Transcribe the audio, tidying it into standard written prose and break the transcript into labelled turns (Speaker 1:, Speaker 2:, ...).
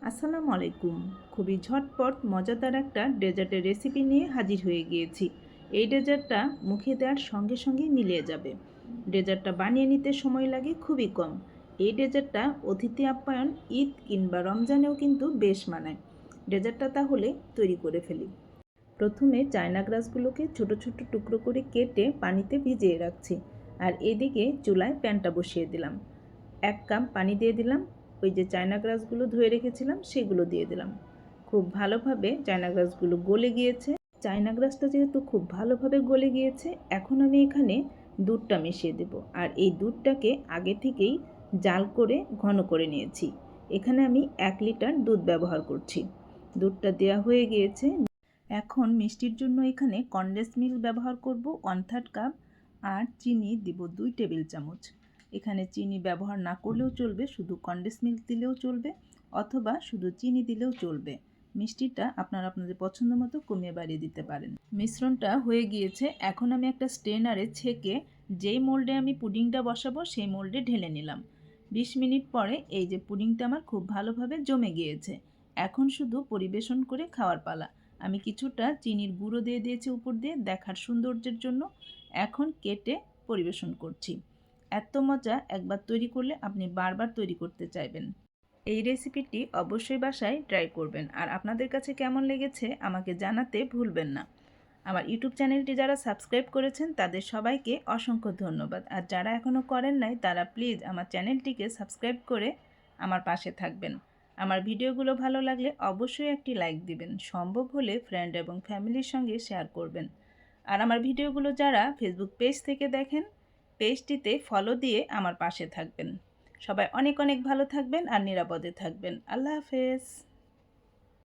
Speaker 1: আসসালামু আলাইকুম। খুবই ঝটপট মজাদার একটা ডেজার্টের রেসিপি নিয়ে হাজির হয়ে গিয়েছি। এই ডেজার্টটা মুখে দেওয়ার সঙ্গে সঙ্গেই মিলিয়ে যাবে। ডেজার্টটা বানিয়ে নিতে সময় লাগে খুবই কম। এই ডেজার্টটা অতিথি আপ্যায়ন, ঈদ কিংবা রমজানেও কিন্তু বেশ মানায়। ডেজার্টটা তাহলে তৈরি করে ফেলি। প্রথমে চায়না গ্রাসগুলোকে ছোট ছোট টুকরো করে কেটে পানিতে ভিজিয়ে রাখছি। আর এদিকে চুলায় প্যানটা বসিয়ে দিলাম। 1 কাপ পানি দিয়ে দিলাম। ওই যে চায়না গ্রাসগুলো ধুয়ে রেখেছিলাম সেগুলো দিয়ে দিলাম। খুব ভালোভাবে চায়না গ্রাসগুলো গলে গিয়েছে। চায়না গ্রাসটা যেহেতু খুব ভালোভাবে গলে গিয়েছে, এখন আমি এখানে দুধটা মিশিয়ে দেব। আর এই দুধটাকে আগে থেকেই জাল করে ঘন করে নিয়েছি। এখানে আমি 1 লিটার দুধ ব্যবহার করছি। দুধটা দেওয়া হয়ে গিয়েছে। এখন মিষ্টির জন্য এখানে কনডেন্স মিল্ক ব্যবহার করব 1/3 কাপ, আর চিনি দিব 2 টেবিল চামচ। এখানে চিনি ব্যবহার না করলেও চলবে, শুধু কনডেন্স মিল্ক দিলেও চলবে, অথবা শুধু চিনি দিলেও চলবে। মিষ্টিটা আপনারা আপনাদের পছন্দ মতো কমিয়ে বাড়িয়ে দিতে পারেন। মিশ্রণটা হয়ে গিয়েছে। এখন আমি একটা স্ট্রেনারে ছেঁকে যেই মোল্ডে আমি পুডিংটা বসাবো সেই মোল্ডে ঢেলে নিলাম। 20 মিনিট পরে এই যে পুডিংটা আমার খুব ভালোভাবে জমে গিয়েছে। এখন শুধু পরিবেশন করে খাওয়ার পালা। আমি কিছুটা চিনির গুঁড়ো দিয়ে দিয়েছি উপর দিয়ে দেখার সৌন্দর্যের জন্য। এখন কেটে পরিবেশন করছি। এত মজা একবার তৈরি করলে আপনি বারবার তৈরি করতে চাইবেন। এই রেসিপিটি অবশ্যই বাসায় ট্রাই করবেন, আর আপনাদের কাছে কেমন লেগেছে আমাকে জানাতে ভুলবেন না। আমার ইউটিউব চ্যানেলটি যারা সাবস্ক্রাইব করেছেন তাদের সবাইকে অসংখ্য ধন্যবাদ, আর যারা এখনও করেন নাই তারা প্লিজ আমার চ্যানেলটিকে সাবস্ক্রাইব করে আমার পাশে থাকবেন। আমার ভিডিওগুলো ভালো লাগলে অবশ্যই একটি লাইক দিবেন, সম্ভব হলে ফ্রেন্ড এবং ফ্যামিলির সঙ্গে শেয়ার করবেন। আর আমার ভিডিওগুলো যারা ফেসবুক পেজ থেকে দেখেন, পেজটিতে ফলো দিয়ে আমার পাশে থাকবেন। সবাই অনেক অনেক ভালো থাকবেন আর নিরাপদে থাকবেন। আল্লাহ হাফেজ।